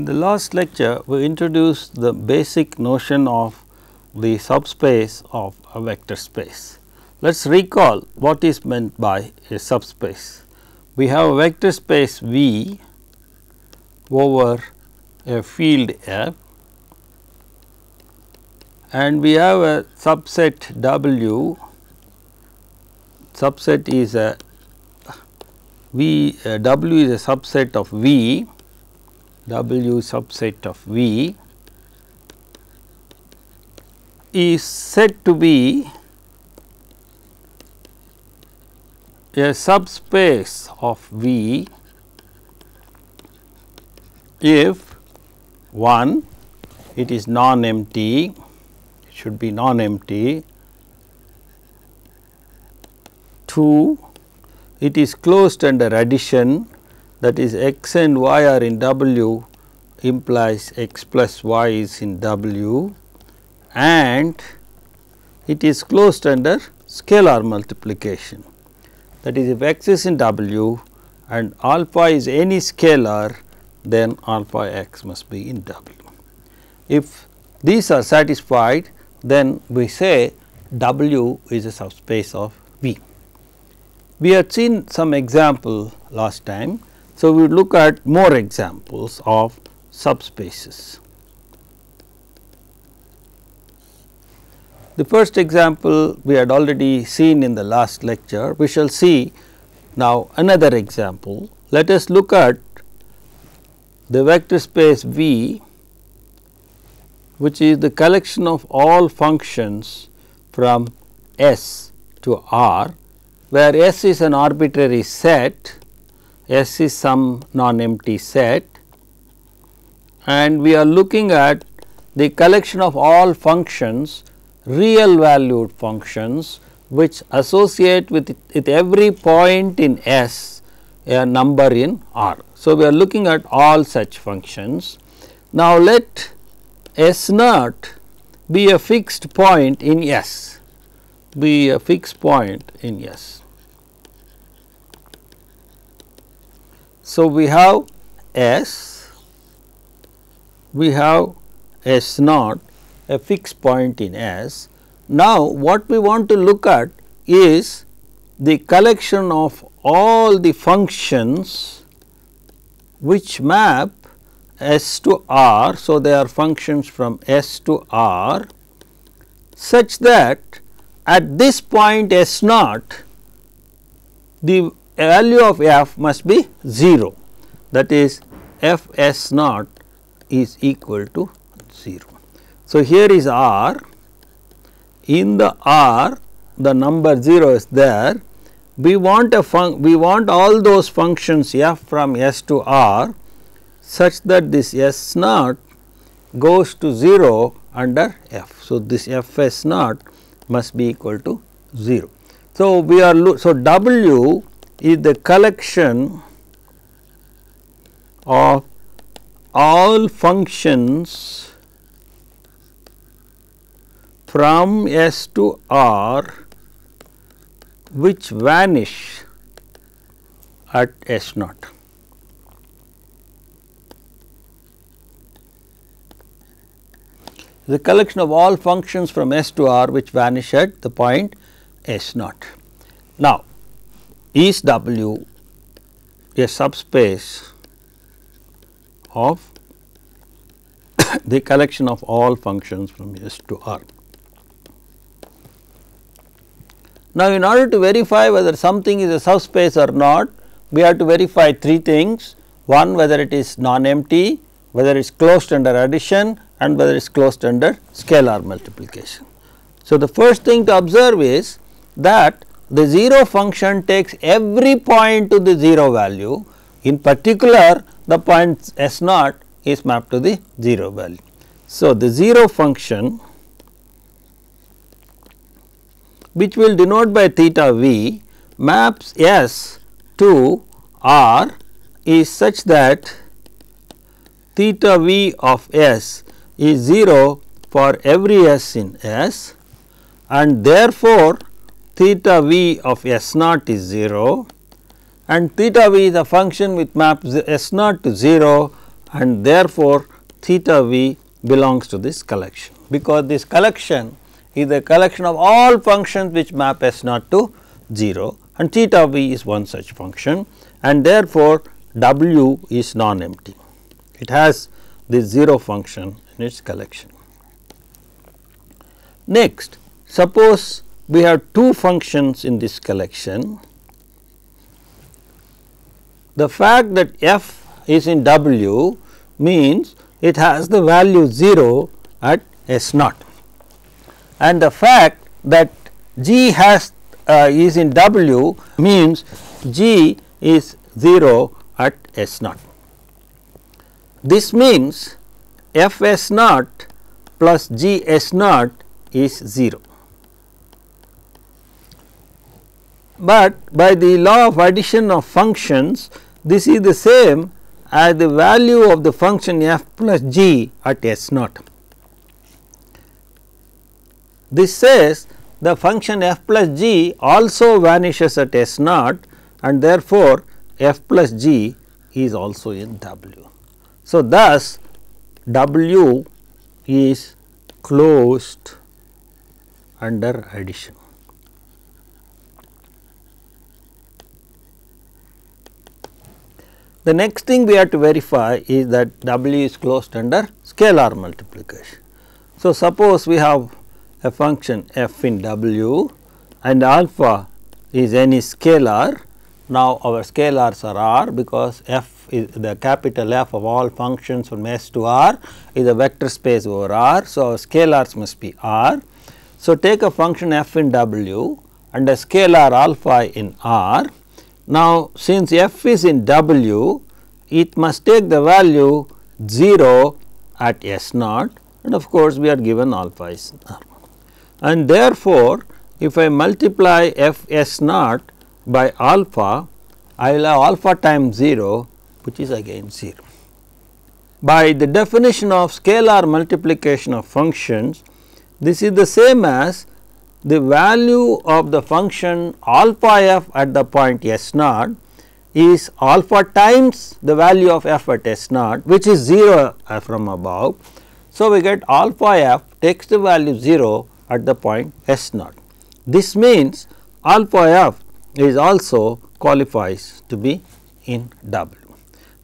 the last lecture, we introduced the basic notion of the subspace of a vector space. Let us recall what is meant by a subspace. We have a vector space V over a field F, and we have a subset W. Subset is a W is a subset of V. W subset of V is said to be a subspace of V if 1 it is non-empty, it should be non-empty, 2 it is closed under addition, that is x and y are in W implies x plus y is in W, and it is closed under scalar multiplication. That is, if x is in W and alpha is any scalar, then alpha x must be in W. If these are satisfied, then we say W is a subspace of V. We had seen some example last time. So, we will look at more examples of subspaces. The first example we had already seen in the last lecture. We shall see now another example. Let us look at the vector space V, which is the collection of all functions from S to R, where S is an arbitrary set, S is some non-empty set, and we are looking at the collection of all functions, real valued functions, which associate with every point in S a number in R. So, we are looking at all such functions. Now, let S naught be a fixed point in S, be a fixed point in S. So, we have S, we have S naught, a fixed point in S. Now, what we want to look at is the collection of all the functions which map S to R. So, they are functions from S to R such that at this point S naught, the value of f must be 0, that is f s naught is equal to 0. So, here is R, in the R the number 0 is there, we want all those functions f from S to R such that this S naught goes to 0 under f. So, this f s naught must be equal to 0. So, we are so W is the collection of all functions from S to R which vanish at S naught. The collection of all functions from S to R which vanish at the point S naught. Now, is W a subspace of the collection of all functions from S to R? Now, in order to verify whether something is a subspace or not, we have to verify three things. One, whether it is non-empty, whether it is closed under addition, and whether it is closed under scalar multiplication. So, the first thing to observe is that the 0 function takes every point to the 0 value, in particular the point S naught is mapped to the 0 value. So, the 0 function, which will denote by theta v, maps S to R is such that theta v of S is 0 for every S in S, and therefore, theta v of S naught is 0, and theta v is a function which maps S naught to 0 and therefore, theta v belongs to this collection, because this collection is a collection of all functions which map S naught to 0, and theta v is one such function, and therefore, W is non-empty. It has this 0 function in its collection. Next, suppose we have two functions in this collection. The fact that f is in W means it has the value 0 at S naught, and the fact that G has is in W means G is 0 at S naught. This means f S naught plus G S naught is 0. But by the law of addition of functions, this is the same as the value of the function f plus g at S naught. This says the function f plus g also vanishes at S naught, and therefore, f plus g is also in W. So, thus W is closed under addition. The next thing we have to verify is that W is closed under scalar multiplication. So, suppose we have a function f in W and alpha is any scalar. Now, our scalars are R, because f is the capital F of all functions from S to R is a vector space over R. So, our scalars must be R. So, take a function f in W and a scalar alpha in R. Now, since f is in W, it must take the value 0 at S naught, and of course, we are given alpha is in R. And therefore, if I multiply f S naught by alpha, I will have alpha times 0, which is again 0. By the definition of scalar multiplication of functions, this is the same as the value of the function alpha f at the point S naught is alpha times the value of f at S naught, which is 0 from above. So, we get alpha f takes the value 0 at the point S naught. This means alpha f is also qualifies to be in W.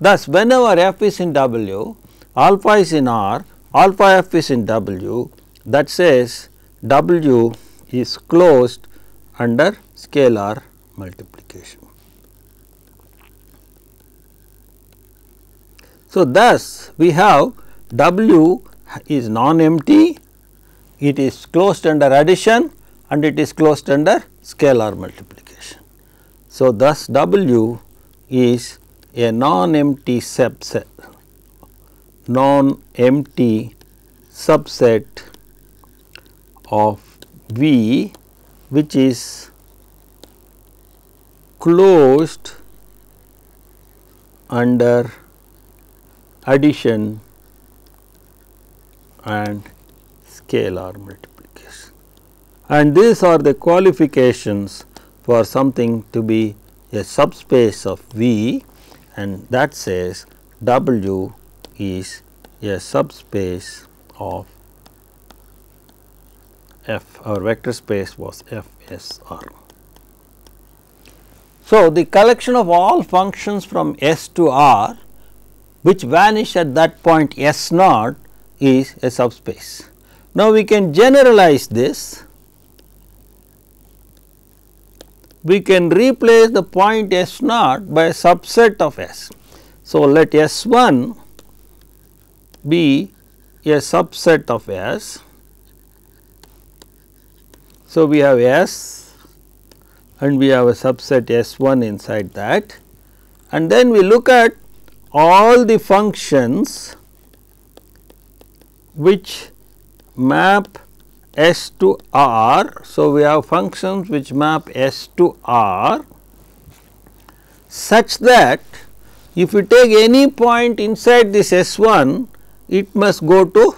Thus, whenever f is in W, alpha is in R, alpha f is in W, that says W is closed under scalar multiplication. So, thus we have W is non-empty, it is closed under addition, and it is closed under scalar multiplication. So, thus W is a non-empty subset of V, which is closed under addition and scalar multiplication. And these are the qualifications for something to be a subspace of V, and that says W is a subspace of F. Our vector space was F S R. So, the collection of all functions from S to R which vanish at that point S naught is a subspace. Now, we can generalize this. We can replace the point S naught by a subset of S. So, let S 1 be a subset of S. So, we have S and we have a subset S 1 inside that, and then we look at all the functions which map S to R. So, we have functions which map S to R such that if you take any point inside this S 1, it must go to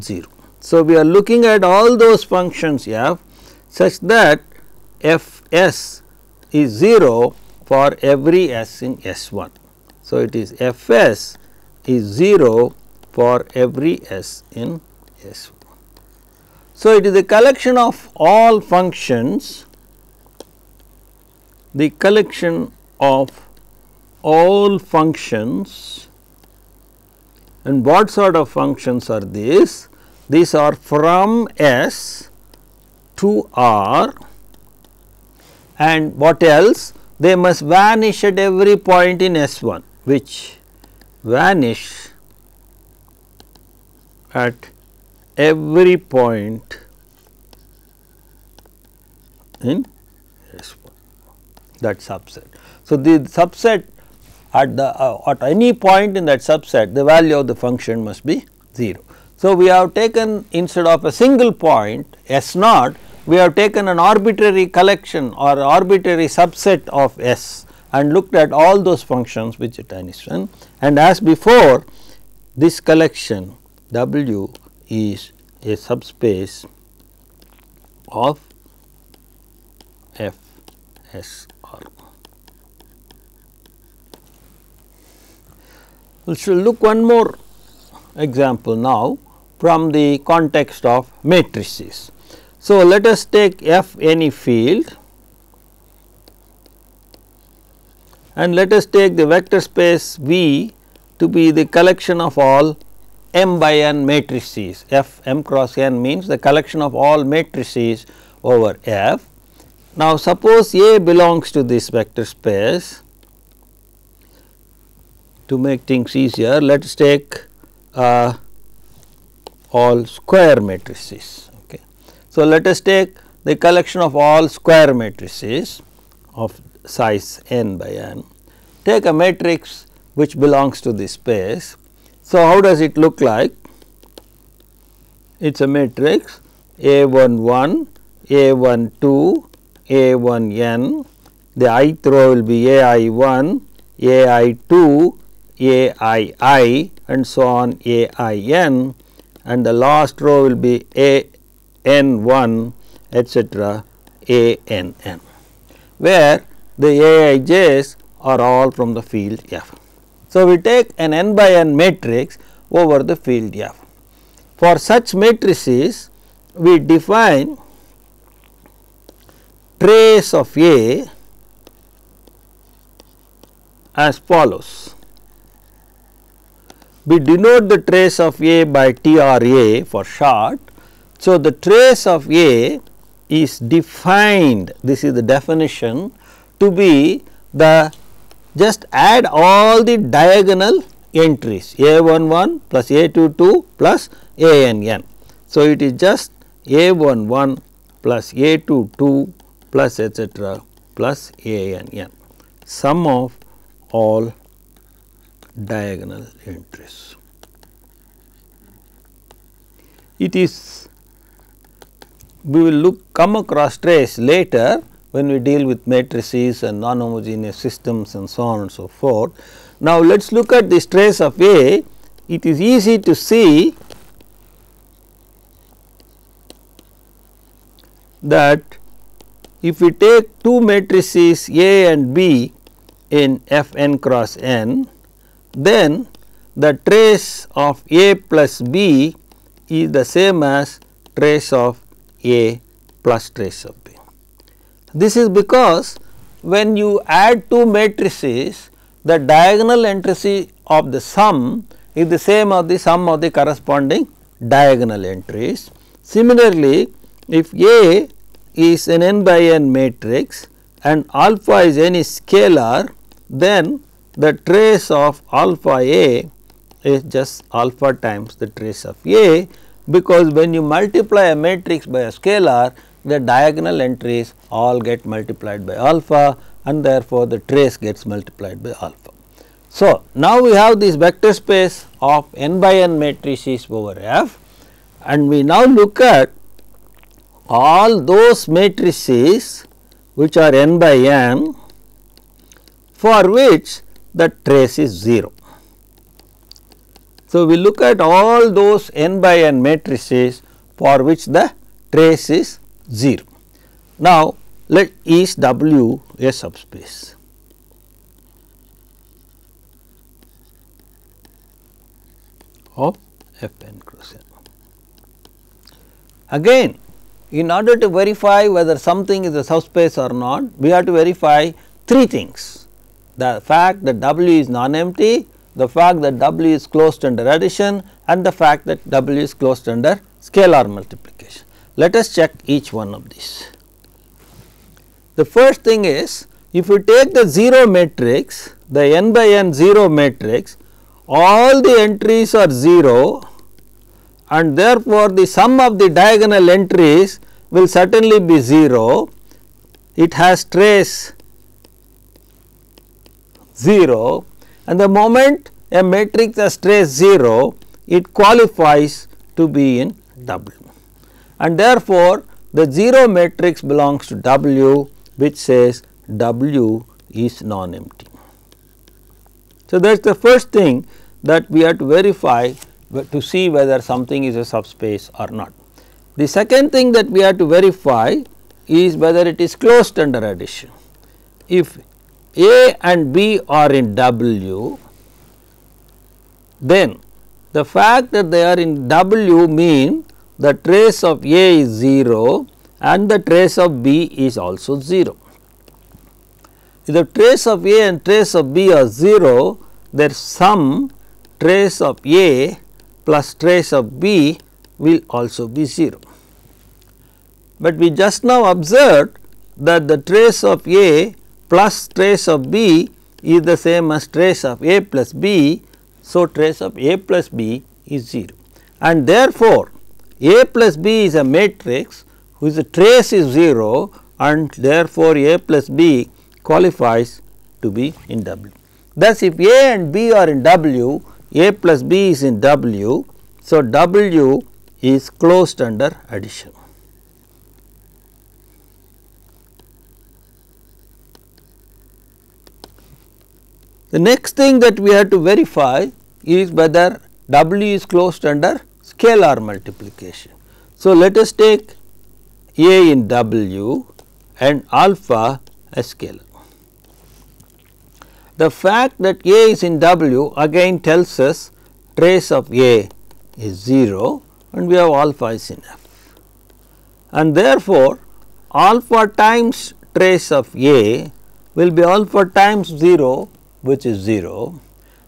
0. So, we are looking at all those functions F such that F S is 0 for every S in S 1. So, it is F S is 0 for every s in S. So, it is a collection of all functions, the collection of all functions, and what sort of functions are these? These are from S to R, and what else? They must vanish at every point in S1, which vanish at every point in S1, that subset. So, the subset at any point in that subset, the value of the function must be 0. So, we have taken, instead of a single point S naught, we have taken an arbitrary collection or arbitrary subset of S and looked at all those functions which it is in, and as before, this collection W is a subspace of F S R. We shall look one more example now from the context of matrices. So, let us take F any field and let us take the vector space V to be the collection of all m by n matrices. F m cross n means the collection of all matrices over F. Now, suppose A belongs to this vector space. To make things easier, let us take all square matrices. Okay. So, let us take the collection of all square matrices of size n by n. Take a matrix which belongs to this space. So, how does it look like? It is a matrix A11, A12, A1n, the ith row will be AI1, AI2, AII and so on AIN, and the last row will be AN1 etc. ANN, where the AIJs are all from the field F. So, we take an n by n matrix over the field F. For such matrices, we define trace of A as follows. We denote the trace of A by TRA for short. So, the trace of A is defined, this is the definition, to be the, just add all the diagonal entries A11 plus A22 plus ANN. So, it is just A11 plus A22 plus etc. plus ANN, sum of all diagonal entries. It is, we will come across trace later when we deal with matrices and non-homogeneous systems and so on and so forth. Now, let us look at this trace of A. It is easy to see that if we take two matrices A and B in F n cross n, then the trace of A plus B is the same as trace of A plus trace of B. This is because when you add two matrices, the diagonal entry of the sum is the same as the sum of the corresponding diagonal entries. Similarly, if A is an n by n matrix and alpha is any scalar, then the trace of alpha A is just alpha times the trace of A, because when you multiply a matrix by a scalar, the diagonal entries all get multiplied by alpha, and therefore, the trace gets multiplied by alpha. So, now we have this vector space of n by n matrices over F, and we now look at all those matrices which are n by n for which the trace is 0. So, we look at all those n by n matrices for which the trace is 0. Now, let is W a subspace. of f n cross n. Again, in order to verify whether something is a subspace or not, we have to verify three things: the fact that W is non-empty, the fact that W is closed under addition, and the fact that W is closed under scalar multiplication. Let us check each one of these. The first thing is, if you take the 0 matrix, the n by n 0 matrix, all the entries are 0, and therefore, the sum of the diagonal entries will certainly be 0. It has trace 0, and the moment a matrix has trace 0, it qualifies to be in W, and therefore, the 0 matrix belongs to W, which says W is non-empty. So, that is the first thing that we have to verify to see whether something is a subspace or not. The second thing that we have to verify is whether it is closed under addition. If A and B are in W, then the fact that they are in W mean the trace of A is 0 and the trace of B is also 0. If the trace of A and trace of B are 0, their sum trace of A plus trace of B will also be 0. But we just now observed that the trace of A plus trace of B is the same as trace of A plus B. So, trace of A plus B is 0, and therefore, A plus B is a matrix whose trace is 0, and therefore, A plus B qualifies to be in W. Thus, if A and B are in W, A plus B is in W. So, W is closed under addition. The next thing that we have to verify is whether W is closed under scalar multiplication. So, let us take A in W and alpha as scalar. The fact that A is in W again tells us trace of A is 0 and we have alpha is in F, and therefore, alpha times trace of A will be alpha times 0, which is 0,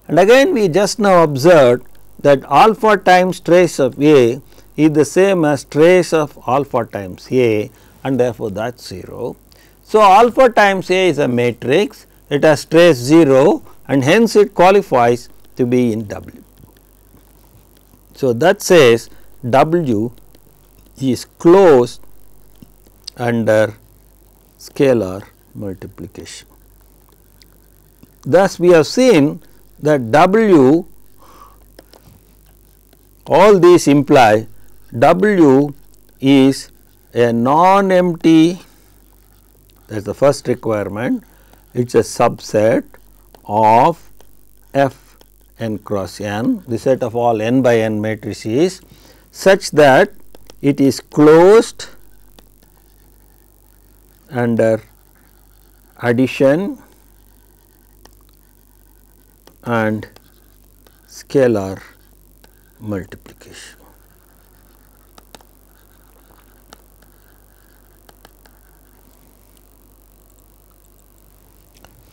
and again we just now observed that alpha times trace of A is the same as trace of alpha times A, and therefore, that is 0. So, alpha times A is a matrix, it has trace 0 and hence it qualifies to be in W. So, that says W is closed under scalar multiplication. Thus, we have seen that W, all these imply W is a non-empty, that is the first requirement, it is a subset of F n cross n, the set of all n by n matrices, such that it is closed under addition and scalar multiplication.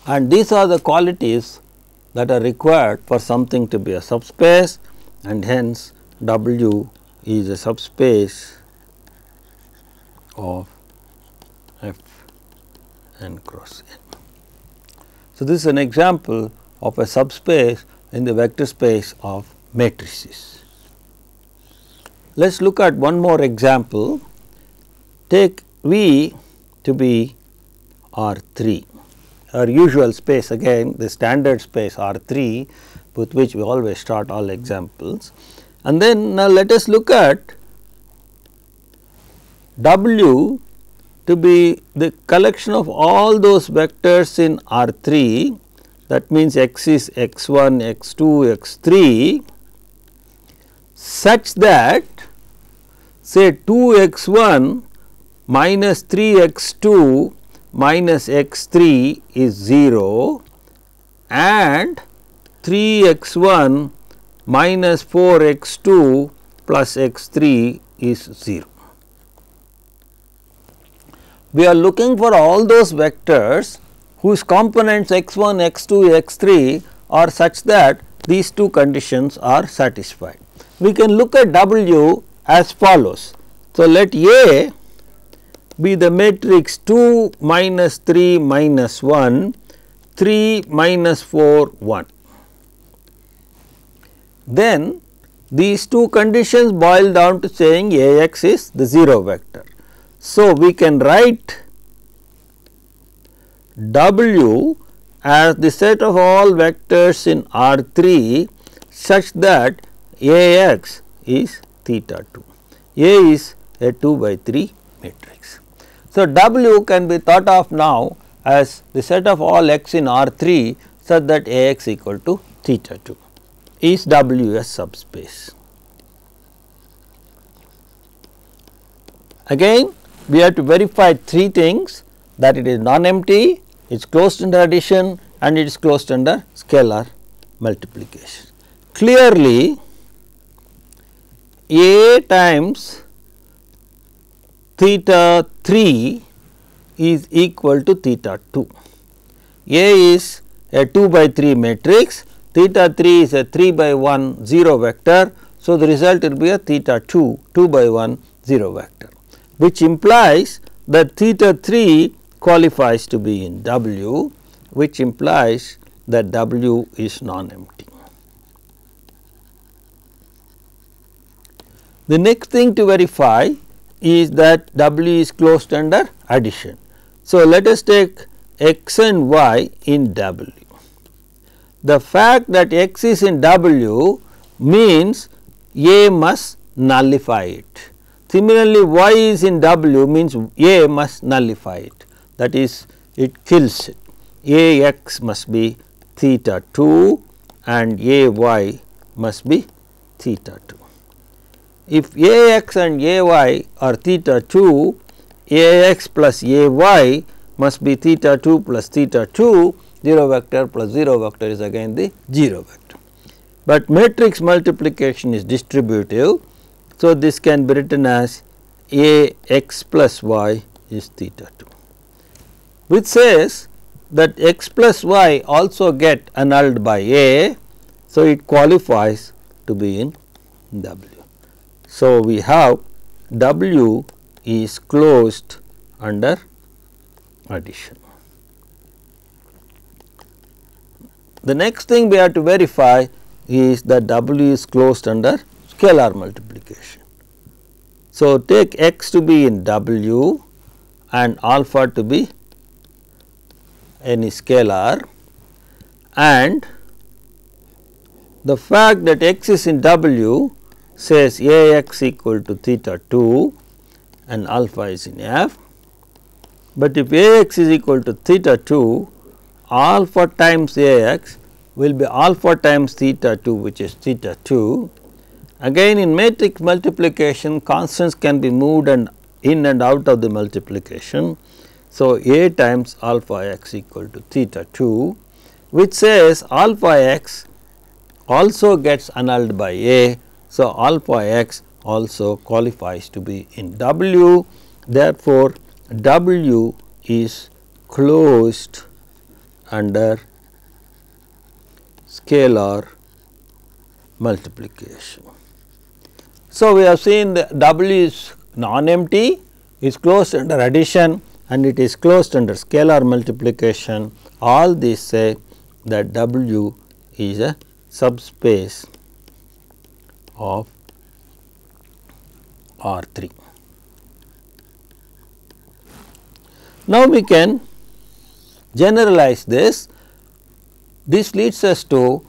And these are the qualities that are required for something to be a subspace, and hence W is a subspace of F n cross n. So, this is an example of a subspace in the vector space of matrices. Let us look at one more example. Take V to be R3. Our usual space, again the standard space R3 with which we always start all examples, and then now let us look at W to be the collection of all those vectors in R3, that means x is x1, x2, x3, such that say 2x1 minus 3x2 minus x3 is 0 and 3x1 minus 4 x 2 plus x 3 is 0. We are looking for all those vectors whose components x 1, x 2, x 3 are such that these two conditions are satisfied. We can look at W as follows. So, let A be the matrix 2 minus 3 minus 1, 3 minus 4 1. Then these two conditions boil down to saying A x is the 0 vector. So, we can write W as the set of all vectors in R 3 such that A x is theta 2. A is a 2 by 3 matrix. So, W can be thought of now as the set of all x in R 3 such that A x equal to theta 2 is W a subspace. Again we have to verify three things, that it is non-empty, it is closed under addition and it is closed under scalar multiplication. Clearly A times theta 3 is equal to theta 2. A is a 2 by 3 matrix, theta 3 is a 3 by 1 0 vector. So, the result will be a theta 2 2 by 1 0 vector, which implies that theta 3 qualifies to be in W, which implies that W is non-empty. The next thing to verify is that W is closed under addition. So, let us take x and y in W. The fact that x is in W means A must nullify it. Similarly, y is in W means A must nullify it, that is, it kills it. A x must be theta 2 and A y must be theta 2. If A x and A y are theta 2, A x plus A y must be theta 2 plus theta 2, 0 vector plus 0 vector is again the 0 vector. But matrix multiplication is distributive. So, this can be written as A x plus y is theta 2, which says that x plus y also get annulled by A. So, it qualifies to be in W. So, we have W is closed under addition. The next thing we have to verify is that W is closed under scalar multiplication. So, take x to be in W and alpha to be any scalar, and the fact that x is in W says A x equal to theta 2 and alpha is in F. But if A x is equal to theta 2, alpha times A x will be alpha times theta 2, which is theta 2. Again, in matrix multiplication, constants can be moved and in and out of the multiplication. So, A times alpha x equal to theta 2, which says alpha x also gets annulled by A. So, alpha x also qualifies to be in W. Therefore, W is closed under scalar multiplication. So, we have seen that W is non-empty, is closed under addition and it is closed under scalar multiplication. All these say that W is a subspace of R 3. Now, we can generalize this. This leads us to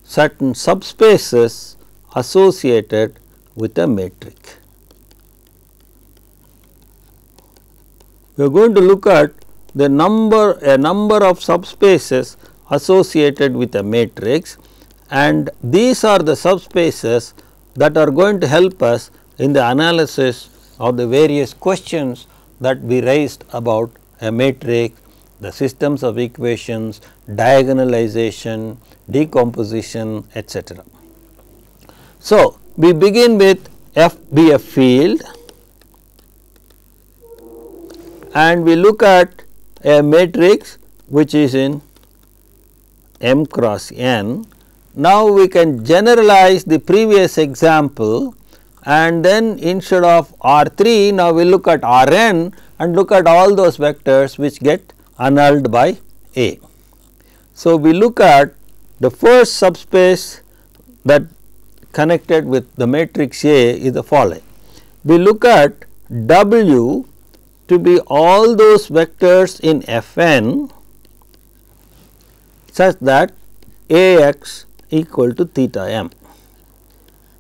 certain subspaces associated with a matrix. We are going to look at a number of subspaces associated with a matrix, and these are the subspaces that are going to help us in the analysis of the various questions that we raised about a matrix, the systems of equations, diagonalization, decomposition, etc. So, we begin with F be a field and we look at a matrix which is in M cross n. Now, we can generalize the previous example and then instead of R 3, now we look at R n and look at all those vectors which get annulled by A. So, we look at the first subspace that connected with the matrix A is the following. We look at W to be all those vectors in F n such that A x equal to theta m.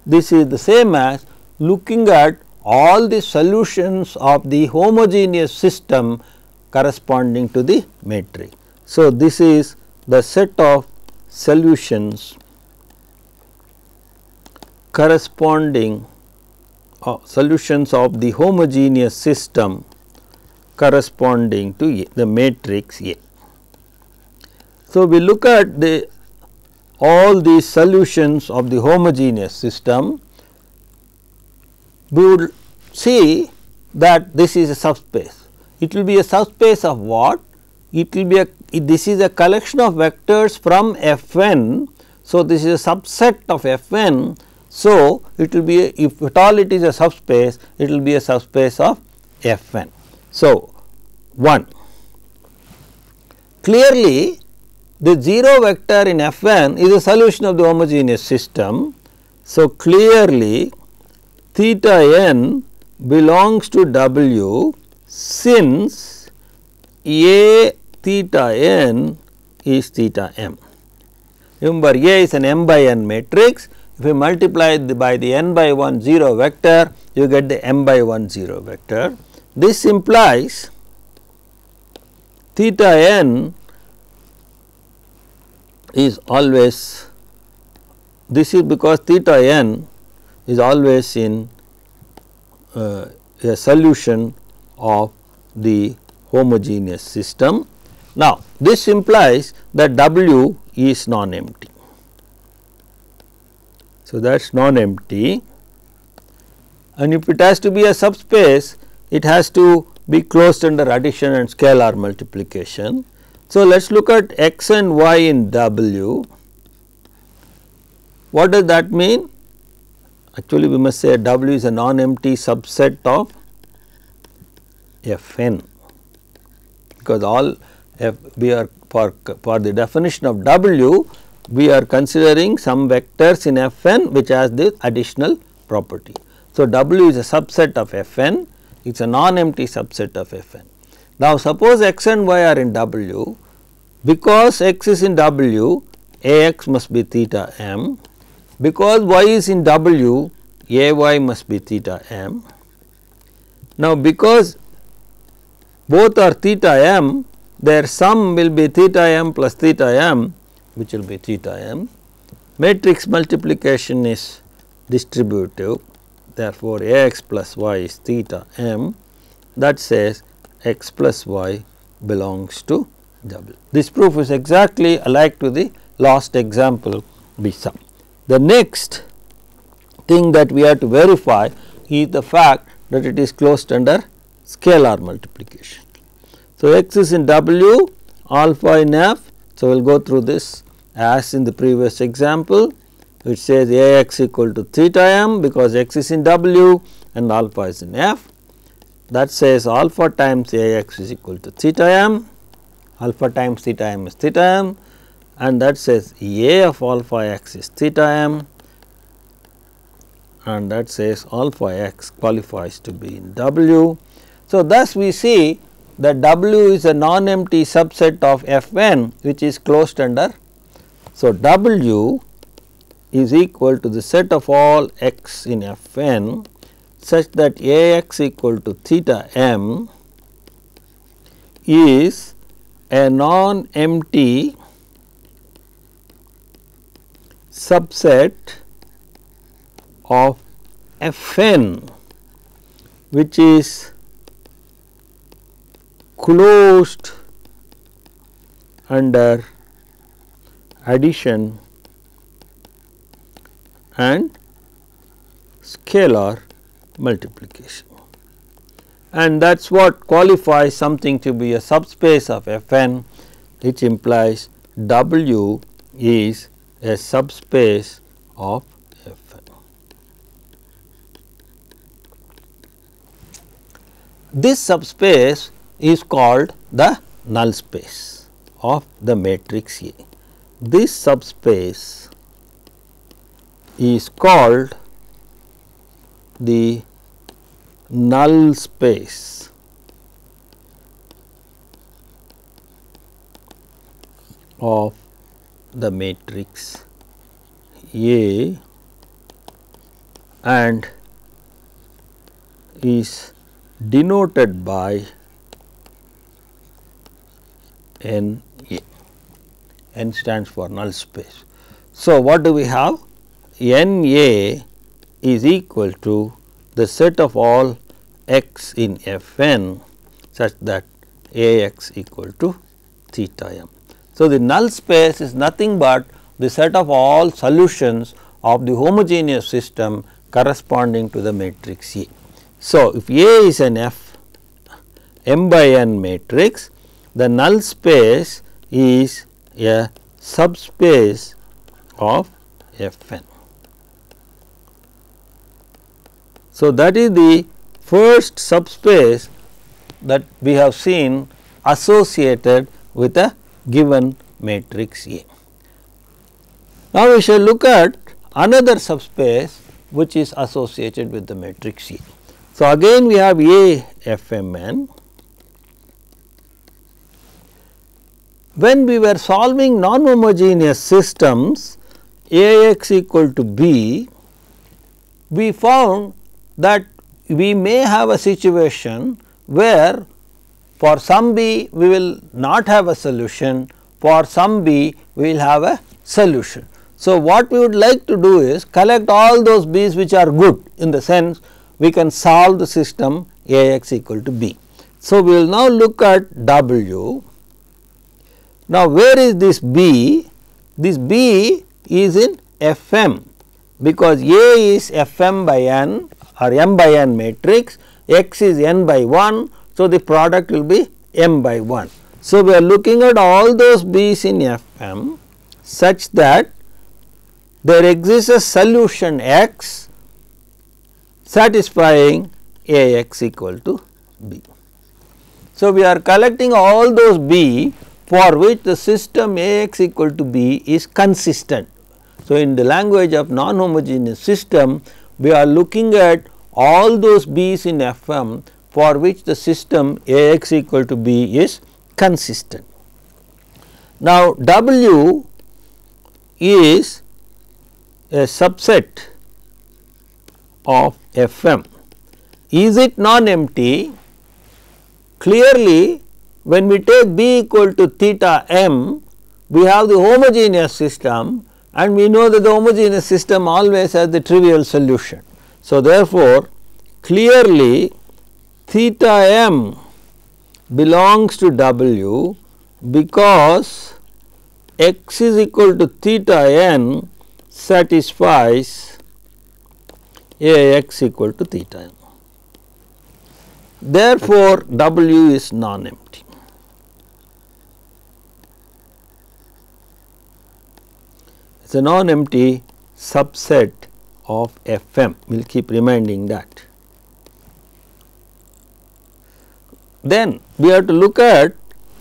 This is the same as looking at all the solutions of the homogeneous system corresponding to the matrix. So, this is the set of solutions corresponding solutions of the homogeneous system corresponding to the matrix A. So, we look at all these solutions of the homogeneous system, we would see that this is a subspace. It will be a subspace of what? It will be this is a collection of vectors from F n. So, this is a subset of F n. So, it will be if at all it is a subspace, it will be a subspace of F n. So, 1 clearly the 0 vector in F n is a solution of the homogeneous system. So, clearly theta n belongs to W since A theta n is theta m. Remember, A is an m by n matrix. If you multiply it by the n by 1 0 vector, you get the m by 1 0 vector. This implies theta n is always, this is because theta n is always in a solution of the homogeneous system. Now, this implies that W is non-empty. So, that is non-empty, and if it has to be a subspace, it has to be closed under addition and scalar multiplication. So, let us look at x and y in W. What does that mean? Actually, we must say W is a non-empty subset of F n, because all we are for the definition of W, we are considering some vectors in F n which has this additional property. So, W is a subset of F n, it is a non-empty subset of F n. Now, suppose x and y are in W, because x is in W, A x must be theta m, because y is in W, A y must be theta m. Now, because both are theta m, their sum will be theta m plus theta m, which will be theta m. Matrix multiplication is distributive, therefore, A x plus y is theta m, that says x plus y belongs to W. This proof is exactly alike to the last example we saw. The next thing that we have to verify is the fact that it is closed under scalar multiplication. So, x is in W, alpha in F. So, we will go through this as in the previous example, which says A x equal to theta m, because x is in W and alpha is in F. That says alpha times A x is equal to theta m, alpha times theta m is theta m, and that says A of alpha x is theta m, and that says alpha x qualifies to be in W. So, thus we see that W is a non-empty subset of F n which is closed under. So, W is equal to the set of all x in F n such that A x equal to theta m is a non-empty subset of F n which is closed under addition and scalar multiplication, and that is what qualifies something to be a subspace of Fn, which implies W is a subspace of Fn. This subspace is called the null space of the matrix A. This subspace is called the null space of the matrix A and is denoted by N A. N stands for null space. So, what do we have? N A is equal to the set of all x in Fn such that A x equal to theta m. So, the null space is nothing but the set of all solutions of the homogeneous system corresponding to the matrix A. So, if A is an F m by n matrix, the null space is a subspace of Fn. So, that is the first subspace that we have seen associated with a given matrix A. Now, we shall look at another subspace which is associated with the matrix A. So, again we have A Fmn. When we were solving non-homogeneous systems A x equal to b, we found that we may have a situation where for some b we will not have a solution, for some b we will have a solution. So, what we would like to do is collect all those b's which are good, in the sense we can solve the system A x equal to b. So, we will now look at W. Now, where is this b? This b is in Fm, because A is Fm by n or m by n matrix, x is n by 1. So, the product will be m by 1. So, we are looking at all those b's in Fm such that there exists a solution x satisfying A x equal to b. So, we are collecting all those b for which the system A x equal to b is consistent. So, in the language of non-homogeneous system, we are looking at all those b's in Fm for which the system A x equal to b is consistent. Now, W is a subset of Fm. Is it non-empty? Clearly, when we take b equal to theta m, we have the homogeneous system, and we know that the homogeneous system always has the trivial solution. So, therefore, clearly theta m belongs to W, because x is equal to theta n satisfies A x equal to theta m. Therefore, W is non-empty. It is a non-empty subset of Fm. We will keep reminding that. Then we have to look at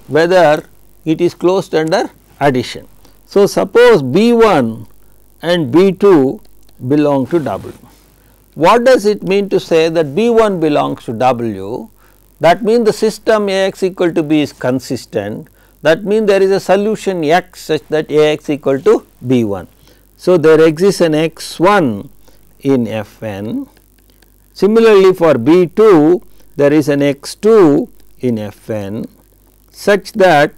whether it is closed under addition. So, suppose B1 and B2 belong to W. What does it mean to say that B1 belongs to W? That means the system A x equal to b is consistent. That means there is a solution x such that A x equal to B1. So, there exists an x1 in Fn. Similarly, for B2 there is an x2 in Fn such that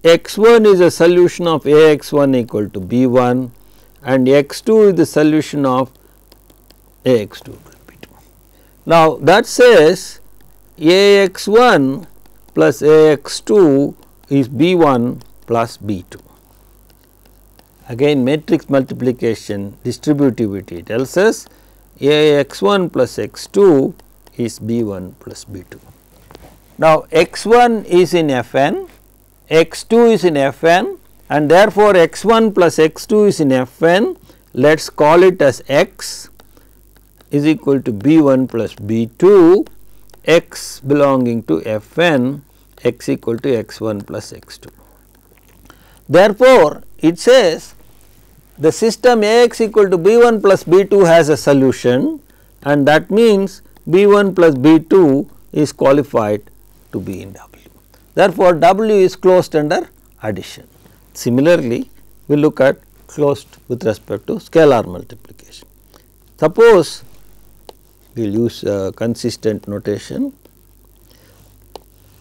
x1 is a solution of A x1 equal to B1 and x2 is the solution of A x2 equal to B2. Now, that says A x1 plus A x2 is B1 plus B2. Again matrix multiplication distributivity tells us Ax1 plus x2 is B1 plus B2. Now, x1 is in Fn, x2 is in Fn, and therefore, x1 plus x2 is in Fn. Let us call it as x is equal to B1 plus B2, x belonging to Fn, x equal to x1 plus x2. Therefore, it says the system Ax equal to B1 plus B2 has a solution, and that means B1 plus B2 is qualified to be in W. Therefore, W is closed under addition. Similarly, we look at closed with respect to scalar multiplication. Suppose we will use consistent notation.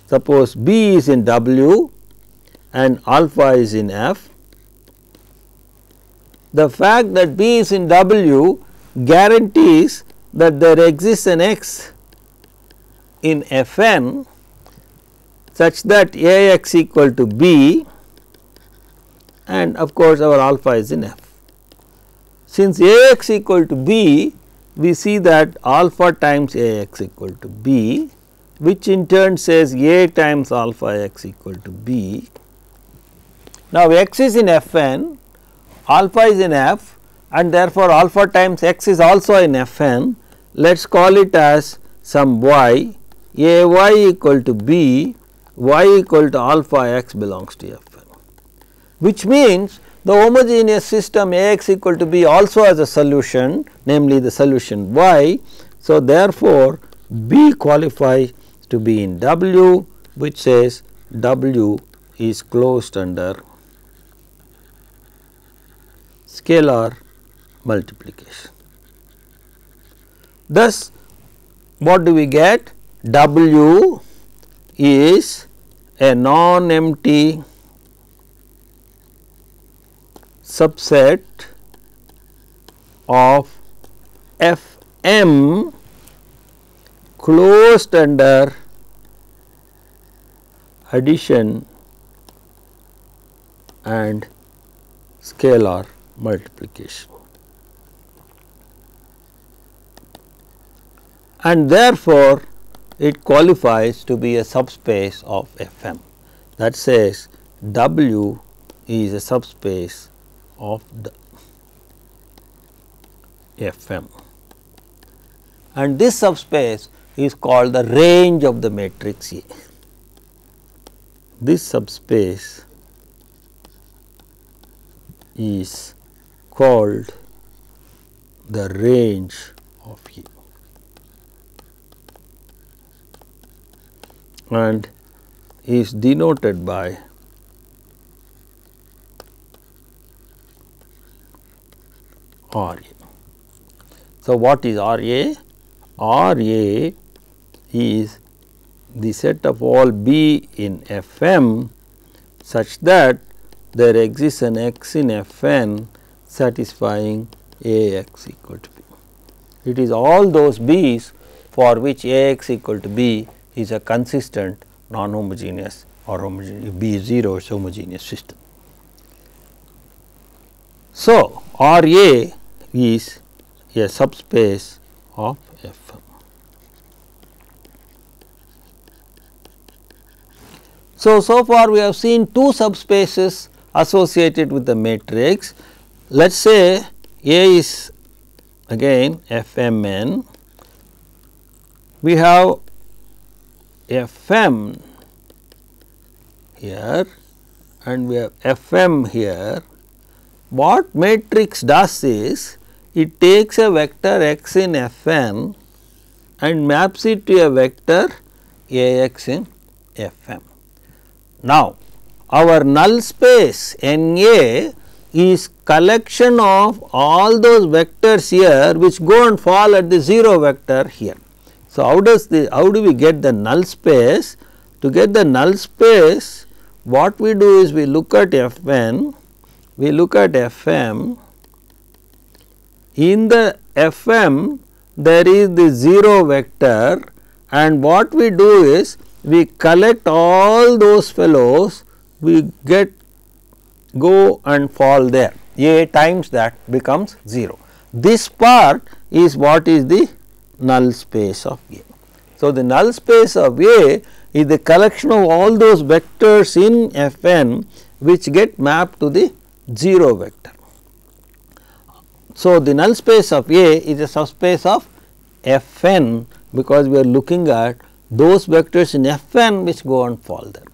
Suppose B is in W and alpha is in F. The fact that B is in W guarantees that there exists an X in Fn such that Ax equal to B, and of course, our alpha is in F. Since Ax equal to B, we see that alpha times Ax equal to B, which in turn says A times alpha x equal to B. Now, x is in Fn, alpha is in F, and therefore, alpha times x is also in Fn. Let us call it as some y, Ay equal to B, y equal to alpha x belongs to Fn, which means the homogeneous system Ax equal to B also has a solution, namely the solution y. So, therefore, B qualifies to be in W, which says W is closed under scalar multiplication. Thus, what do we get? W is a non-empty subset of Fm closed under addition and scalar multiplication, and therefore, it qualifies to be a subspace of Fm. That says W is a subspace of the Fm, and this subspace is called the range of the matrix A. This subspace is called the range of A and is denoted by RA. So, what is RA? RA is the set of all B in Fm such that there exists an X in Fn satisfying Ax equal to B. It is all those B's for which Ax equal to B is a consistent non-homogeneous or homogeneous, B is 0 is homogeneous system. So, RA is a subspace of Fm. So far we have seen two subspaces associated with the matrix. Let us say A is again Fmn, we have Fm here and we have Fm here. What matrix does is it takes a vector x in Fn and maps it to a vector Ax in Fm. Now, our null space Na is collection of all those vectors here which go and fall at the 0 vector here. So, how do we get the null space? To get the null space, what we do is we look at Fn, we look at Fm. In the Fm there is the 0 vector, and what we do is we collect all those fellows, we go and fall there, A times that becomes 0. This part is what is the null space of A. So, the null space of A is the collection of all those vectors in Fn which get mapped to the 0 vector. So, the null space of A is a subspace of Fn, because we are looking at those vectors in Fn which go and fall there.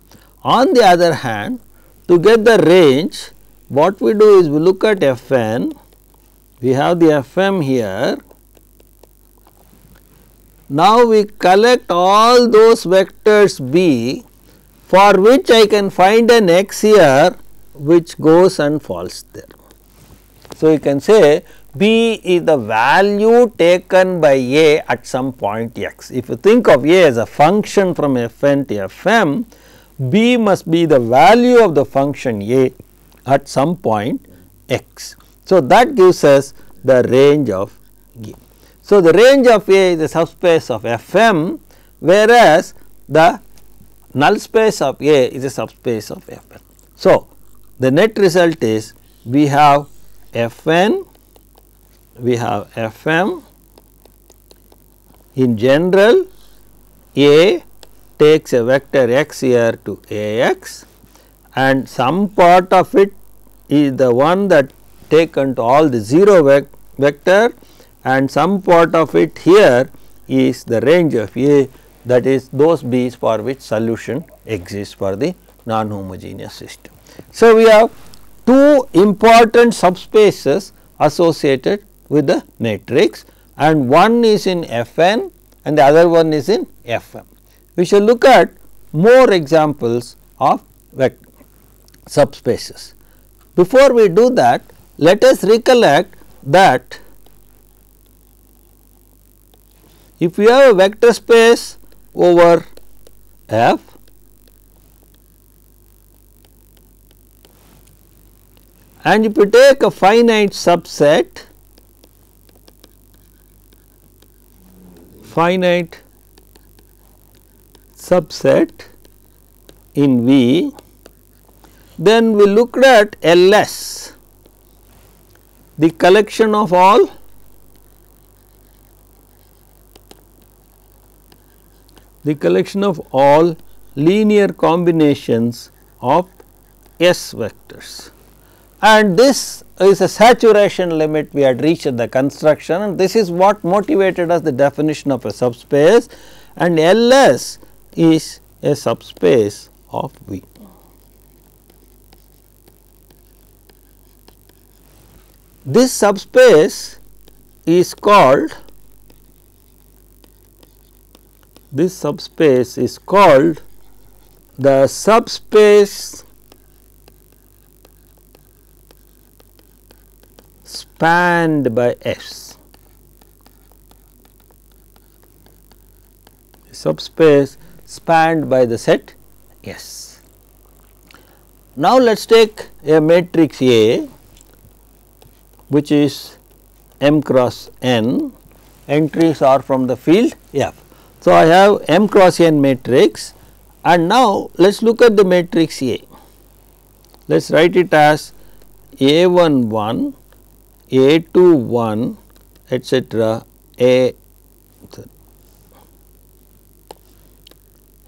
On the other hand, to get the range, what we do is we look at Fn, we have the Fm here. Now, we collect all those vectors B for which I can find an x here which goes and falls there. So, you can say B is the value taken by A at some point x. If you think of A as a function from Fn to Fm, B must be the value of the function A at some point x. So, that gives us the range of A. So, the range of A is the subspace of Fm, whereas the null space of A is a subspace of Fn. So, the net result is we have Fn, we have Fm. In general, A takes a vector x here to Ax, and some part of it is the one that taken to all the 0 vector, and some part of it here is the range of A, that is those B's for which solution exists for the non-homogeneous system. So, we have two important subspaces associated with the matrix, and one is in Fn and the other one is in Fm. We shall look at more examples of subspaces. Before we do that, let us recollect that if we have a vector space over F, and if you take a finite subset in V, then we looked at Ls, the collection of all linear combinations of S vectors, and this is a saturation limit we had reached at the construction, and this is what motivated us the definition of a subspace, and Ls is a subspace of V. This subspace is called the subspace spanned by S. Subspace spanned by the set S. Now, let us take a matrix A which is M cross N, entries are from the field F. So, I have M cross N matrix, and now let us look at the matrix A. Let us write it as A1 1, A2 1, etc.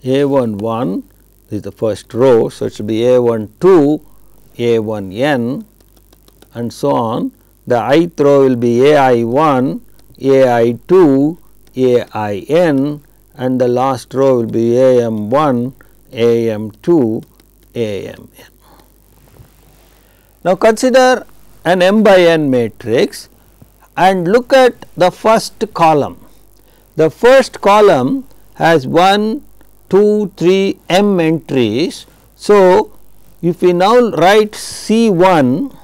A1 1 is the first row. So, it should be A1 2, A1 n, and so on. The ith row will be AI1, AI2, AIN, and the last row will be AM1, AM2, AMN. Now, consider an M by N matrix and look at the first column. The first column has 1, 2, 3 M entries. So, if we now write C1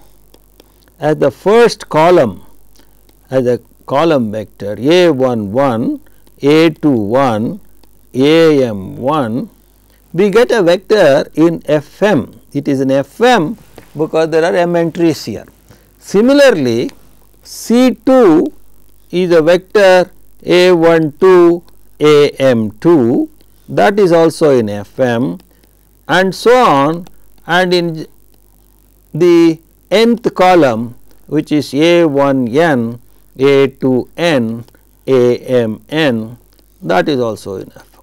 as the first column as a column vector A1 1, A2 1, AM1, we get a vector in Fm. It is in Fm because there are M entries here. Similarly, C2 is a vector A12, AM2, that is also in Fm, and so on, and in the nth column which is A1n, A to n A m n, that is also in F m.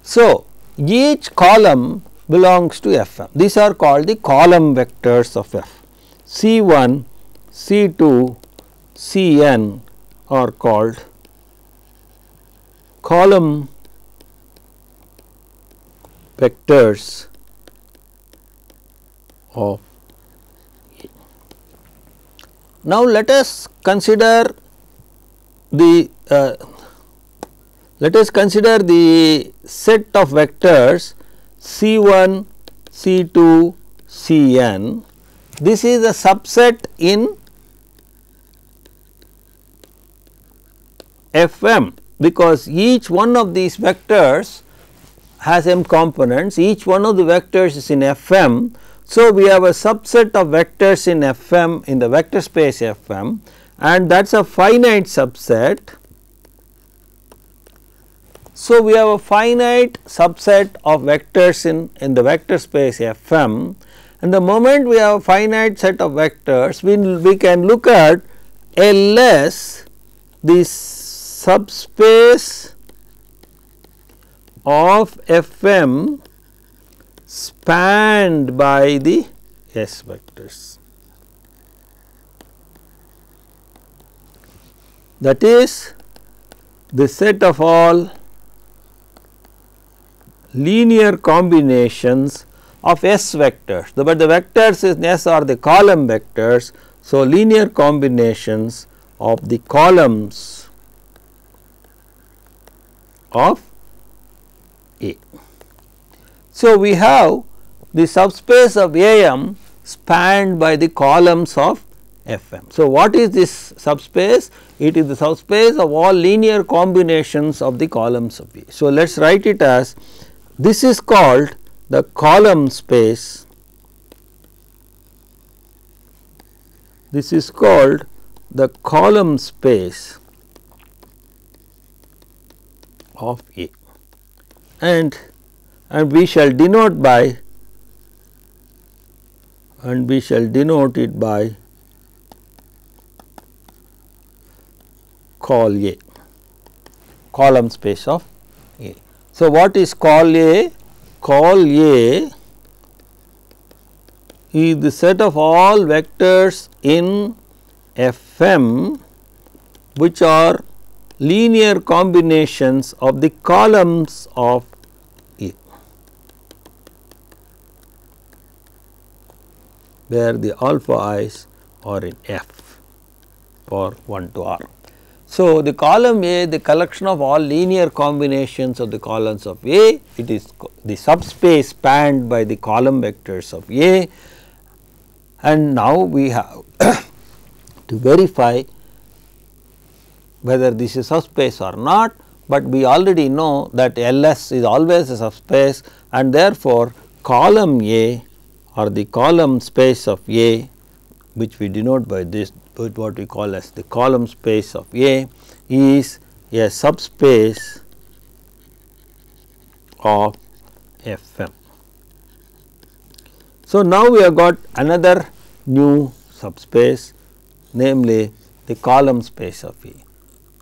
So, each column belongs to F m. These are called the column vectors of F. C 1, C 2, C n are called column vectors of A. Now, let us consider the set of vectors C 1, C 2, C n. This is a subset in F m, because each one of these vectors has m components, each one of the vectors is in F m. So, we have a subset of vectors in F m in the vector space F m, and that is a finite subset. So, we have a finite subset of vectors in the vector space F m, and the moment we have a finite set of vectors, we can look at Ls, the subspace of F m spanned by the S vectors. That is the set of all linear combinations of S vectors, but the vectors in S are the column vectors. So, linear combinations of the columns of A. So, we have the subspace of A m spanned by the columns of F m. So, what is this subspace? It is the subspace of all linear combinations of the columns of A. So, let us write it as, this is called the column space, this is called the column space of A, and we shall denote it by call A, column space of A. So, what is call A? Call A is the set of all vectors in F m which are linear combinations of the columns of A, where the alpha i's are in F for 1 to R. So, the column A, the collection of all linear combinations of the columns of A, it is the subspace spanned by the column vectors of A, and now we have to verify whether this is subspace or not, but we already know that Ls is always a subspace, and therefore, column A or the column space of A, which we denote by this, with what we call as the column space of A, is a subspace of F m. So, now we have got another new subspace, namely the column space of A.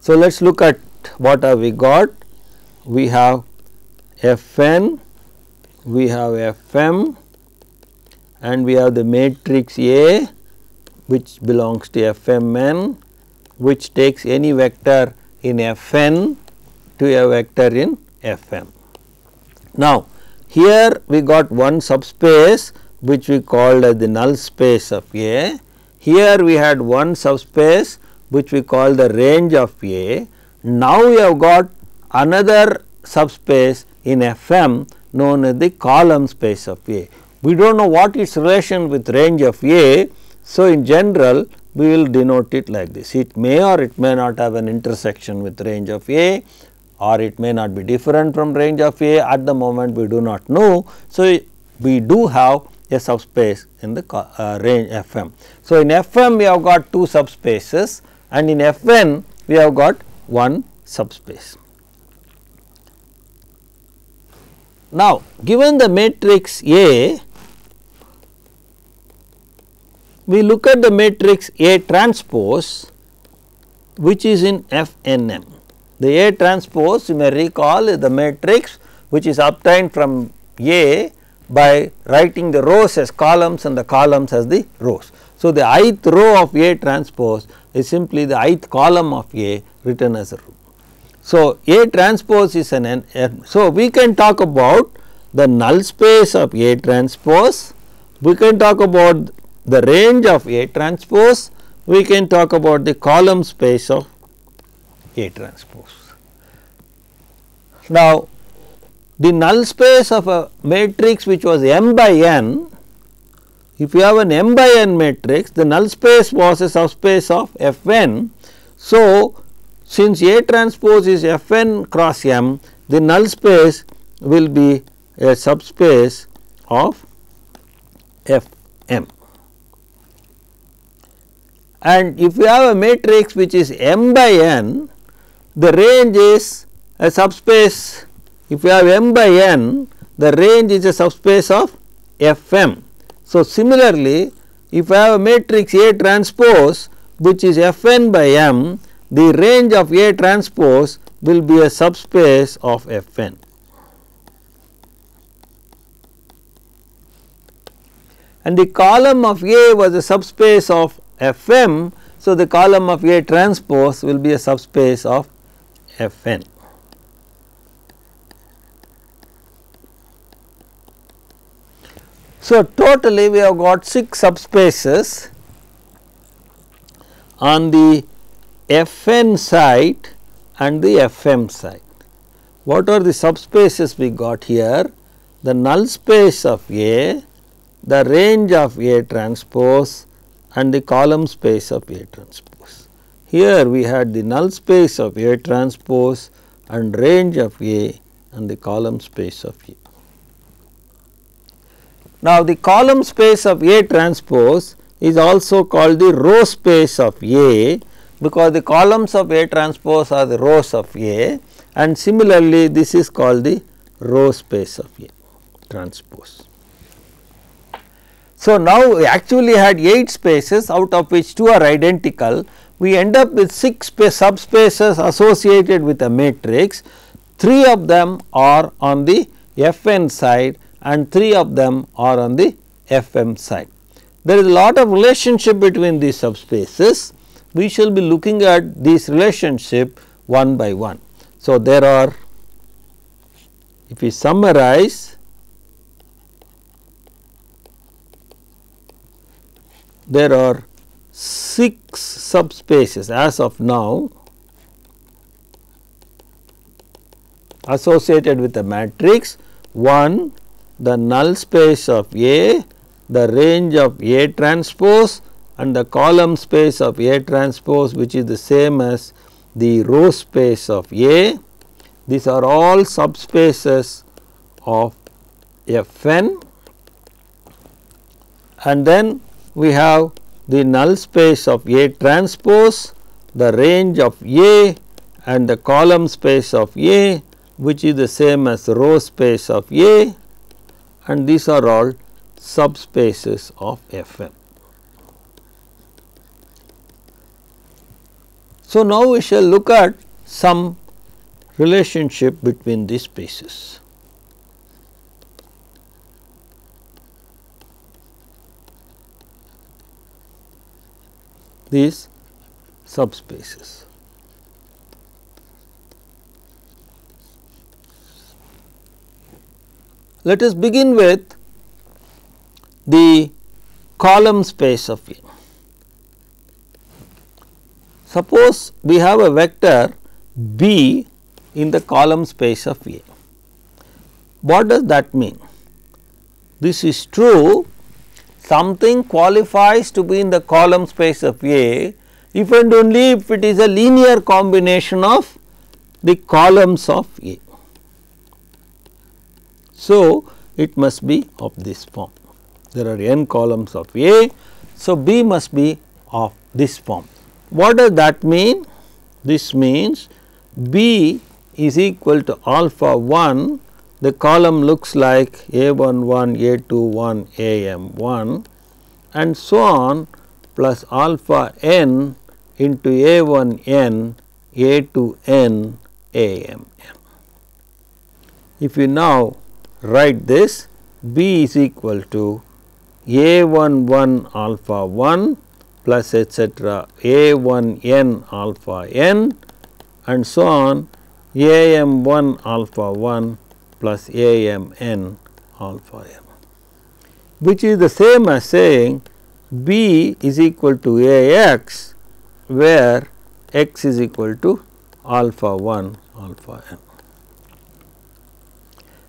So, let us look at what have we got. We have F n, we have F m, and we have the matrix A which belongs to F m n, which takes any vector in F n to a vector in F m. Now, here we got one subspace which we called as the null space of A. Here we had one subspace which we call the range of A. Now, we have got another subspace in F m known as the column space of A. We do not know what its relation with range of A. So, in general we will denote it like this. It may or it may not have an intersection with range of A, or it may not be different from range of A. At the moment we do not know. So, we do have a subspace in the range F m. So, in F m we have got two subspaces, and in F n we have got one subspace. Now, given the matrix A, we look at the matrix A transpose, which is in FNM. The A transpose, you may recall, is the matrix which is obtained from A by writing the rows as columns and the columns as the rows. So, the ith row of A transpose is simply the ith column of A written as a row. So, A transpose is an so we can talk about the null space of A transpose, we can talk about the range of A transpose, we can talk about the column space of A transpose. Now, the null space of a matrix which was m by n, if you have an m by n matrix, the null space was a subspace of Fn. So, since A transpose is Fn cross m, the null space will be a subspace of Fm. And if you have a matrix which is m by n, the range is a subspace. If you have m by n, the range is a subspace of Fm. So, similarly, if I have a matrix A transpose which is Fn by m, the range of A transpose will be a subspace of Fn. And the column of A was a subspace of Fm. So, the column of A transpose will be a subspace of Fn. So, totally we have got 6 subspaces on the Fn side and the Fm side. What are the subspaces we got here? The null space of A, the range of A transpose and the column space of A transpose. Here we had the null space of A transpose and range of A and the column space of A. Now, the column space of A transpose is also called the row space of A, because the columns of A transpose are the rows of A, and similarly this is called the row space of A transpose. So, now we actually had 8 spaces, out of which 2 are identical. We end up with 6 subspaces associated with a matrix. 3 of them are on the Fn side and 3 of them are on the Fm side. There is a lot of relationship between these subspaces. We shall be looking at this relationship one by one. So, there are, if we summarize, there are 6 subspaces as of now associated with a matrix. 1, the null space of A, the range of A transpose and the column space of A transpose, which is the same as the row space of A. These are all subspaces of Fn, and then we have the null space of A transpose, the range of A and the column space of A, which is the same as row space of A, and these are all subspaces of Fm. So, now we shall look at some relationship between these spaces. These subspaces. Let us begin with the column space of A. Suppose we have a vector B in the column space of A. What does that mean? This is true, something qualifies to be in the column space of A if and only if it is a linear combination of the columns of A. So, it must be of this form. There are n columns of A. So, B must be of this form. What does that mean? This means B is equal to alpha 1, the column looks like A11, A21, AM1, and so on plus alpha n into a1 n, a2 n, am n. If you now write this, B is equal to a11 alpha 1 plus etcetera a1 n alpha n and so on am1 alpha 1 plus am n alpha n, which is the same as saying B is equal to Ax, where x is equal to alpha 1 alpha n.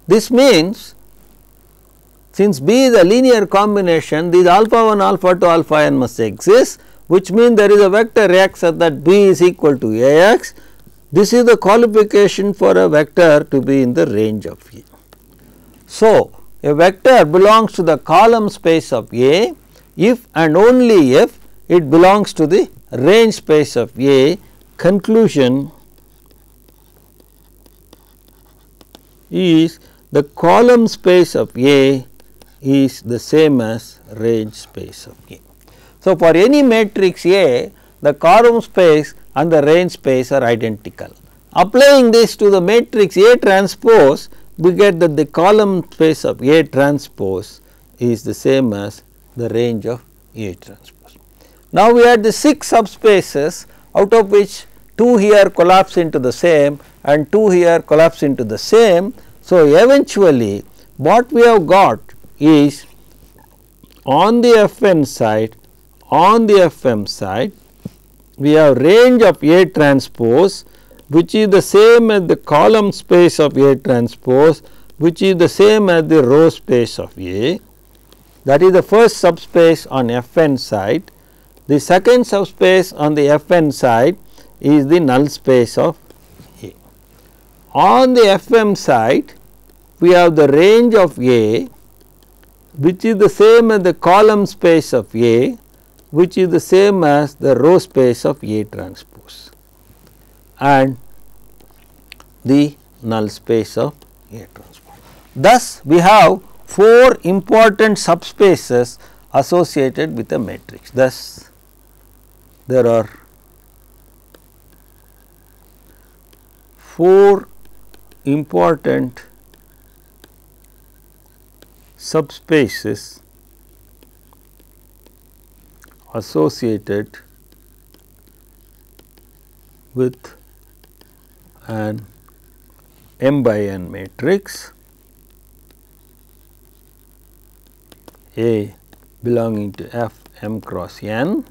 This means, since B is a linear combination, these alpha 1 alpha 2 alpha n must exist, which means there is a vector x such that B is equal to Ax. This is the qualification for a vector to be in the range of A. So, a vector belongs to the column space of A if and only if it belongs to the range space of A. Conclusion is the column space of A is the same as range space of A. So, for any matrix A, the column space and the range space are identical. Applying this to the matrix A transpose, we get that the column space of A transpose is the same as the range of A transpose. Now, we had the 6 subspaces, out of which 2 here collapse into the same and 2 here collapse into the same. So, eventually what we have got is on the Fn side, on the Fm side, we have range of A transpose, which is the same as the column space of A transpose, which is the same as the row space of A. That is the first subspace on Fn side. The second subspace on the Fn side is the null space of A. On the Fm side, we have the range of A, which is the same as the column space of A, which is the same as the row space of A transpose, and the null space of A transpose. Thus, we have 4 important subspaces associated with a matrix. Thus, there are 4 important subspaces associated with an m by n matrix, A belonging to F m cross n,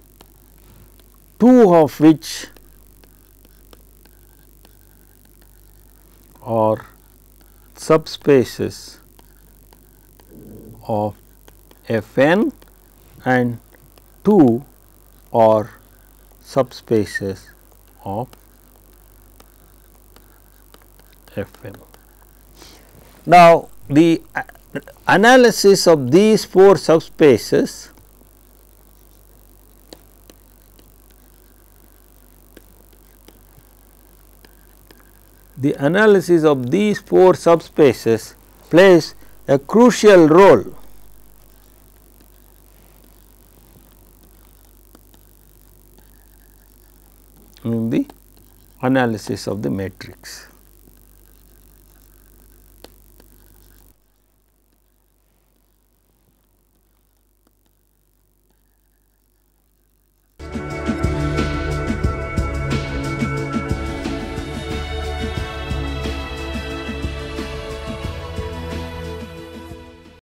2 of which are subspaces of Fn and 2 are subspaces of Fn. Now, the analysis of these 4 subspaces plays a crucial role in the analysis of the matrix.